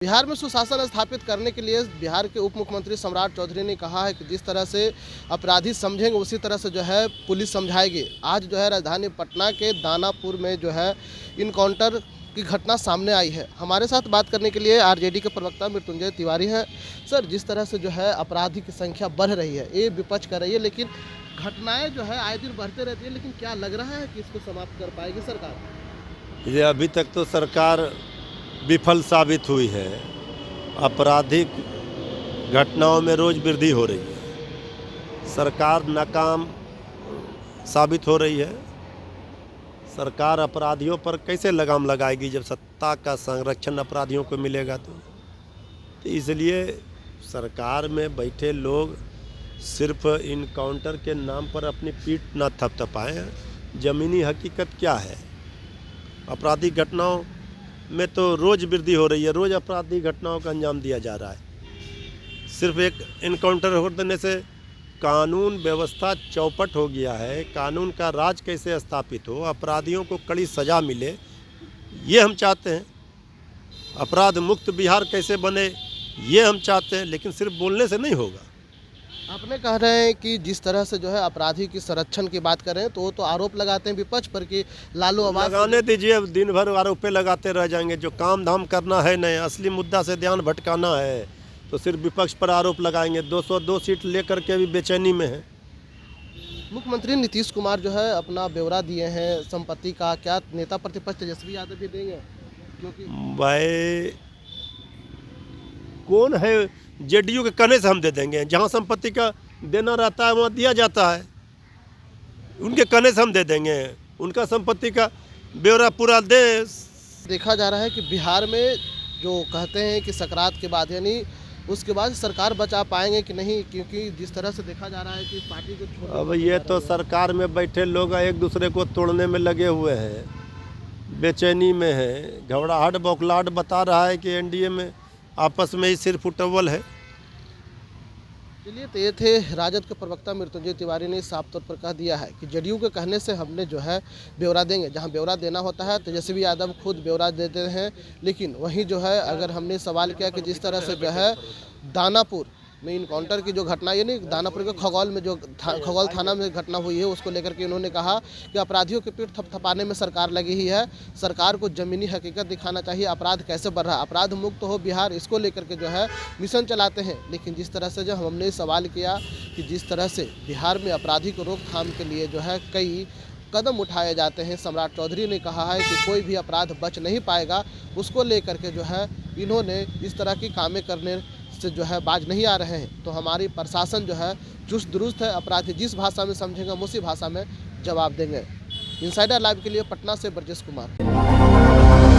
बिहार में सुशासन स्थापित करने के लिए बिहार के उप मुख्यमंत्री सम्राट चौधरी ने कहा है कि जिस तरह से अपराधी समझेंगे उसी तरह से जो है पुलिस समझाएगी। आज जो है राजधानी पटना के दानापुर में जो है इनकाउंटर की घटना सामने आई है। हमारे साथ बात करने के लिए आरजेडी के प्रवक्ता मृत्युंजय तिवारी हैं। सर, जिस तरह से जो है अपराधी की संख्या बढ़ रही है, ये विपक्ष कर रही है, लेकिन घटनाएं जो है आए दिन बढ़ते रहती है, लेकिन क्या लग रहा है कि इसको समाप्त कर पाएगी सरकार? ये अभी तक तो सरकार विफल साबित हुई है। आपराधिक घटनाओं में रोज वृद्धि हो रही है। सरकार नाकाम साबित हो रही है। सरकार अपराधियों पर कैसे लगाम लगाएगी जब सत्ता का संरक्षण अपराधियों को मिलेगा तो इसलिए सरकार में बैठे लोग सिर्फ इनकाउंटर के नाम पर अपनी पीठ न थपथपाएं। ज़मीनी हकीकत क्या है? आपराधिक घटनाओं में तो रोज़ वृद्धि हो रही है। रोज़ आपराधिक घटनाओं का अंजाम दिया जा रहा है। सिर्फ एक इनकाउंटर हो देने से कानून व्यवस्था चौपट हो गया है। कानून का राज कैसे स्थापित हो, अपराधियों को कड़ी सज़ा मिले, ये हम चाहते हैं। अपराध मुक्त बिहार कैसे बने, ये हम चाहते हैं, लेकिन सिर्फ बोलने से नहीं होगा। आपने कह रहे हैं कि जिस तरह से जो है अपराधी की संरक्षण की बात करें तो आरोप लगाते हैं विपक्ष पर कि लालू आवाज लगाने दीजिए। अब दिन भर आरोपे लगाते रह जाएंगे। जो काम धाम करना है नहीं, असली मुद्दा से ध्यान भटकाना है तो सिर्फ विपक्ष पर आरोप लगाएंगे। 202 सीट लेकर के भी बेचैनी में है। मुख्यमंत्री नीतीश कुमार जो है अपना ब्यौरा दिए हैं संपत्ति का, क्या नेता प्रतिपक्ष तेजस्वी यादव भी देंगे? क्योंकि भाई कौन है? जेडीयू के कहने से हम दे देंगे। जहाँ संपत्ति का देना रहता है वहाँ दिया जाता है। उनके कहने से हम दे देंगे। उनका संपत्ति का ब्यौरा पूरा देश। देखा जा रहा है कि बिहार में जो कहते हैं कि सकरात के बाद यानी उसके बाद सरकार बचा पाएंगे कि नहीं, क्योंकि जिस तरह से देखा जा रहा है कि पार्टी को छोड़ अब ये तो सरकार में बैठे लोग एक दूसरे को तोड़ने में लगे हुए हैं, बेचैनी में है। घबराहट बौखलाहट बता रहा है कि एनडीए में आपस में ही सिर्फ उटव्वल है। चलिए, तो ये थे राजद के प्रवक्ता मृत्युंजय तिवारी ने साफ तौर पर कह दिया है कि जेडीयू के कहने से हमने जो है ब्यौरा देंगे। जहां ब्यौरा देना होता है तेजस्वी यादव खुद ब्यौरा देते हैं, लेकिन वहीं जो है अगर हमने सवाल किया कि जिस तरह से जो है दानापुर में इनकाउंटर की जो घटना, यानी दानापुर के खगौल में जो खगौल थाना में घटना हुई है, उसको लेकर के उन्होंने कहा कि अपराधियों की पीठ थपथपाने में सरकार लगी ही है। सरकार को ज़मीनी हकीकत दिखाना चाहिए, अपराध कैसे बढ़ रहा है, अपराध मुक्त हो बिहार, इसको लेकर के जो है मिशन चलाते हैं। लेकिन जिस तरह से जो हमने सवाल किया कि जिस तरह से बिहार में अपराधी को रोकथाम के लिए जो है कई कदम उठाए जाते हैं, सम्राट चौधरी ने कहा है कि कोई भी अपराध बच नहीं पाएगा। उसको लेकर के जो है इन्होंने इस तरह की कामें करने से जो है बाज नहीं आ रहे हैं। तो हमारी प्रशासन जो है चुस्त दुरुस्त है। अपराधी जिस भाषा में समझेंगे हम उसी भाषा में जवाब देंगे। इनसाइडर लाइव के लिए पटना से ब्रजेश कुमार।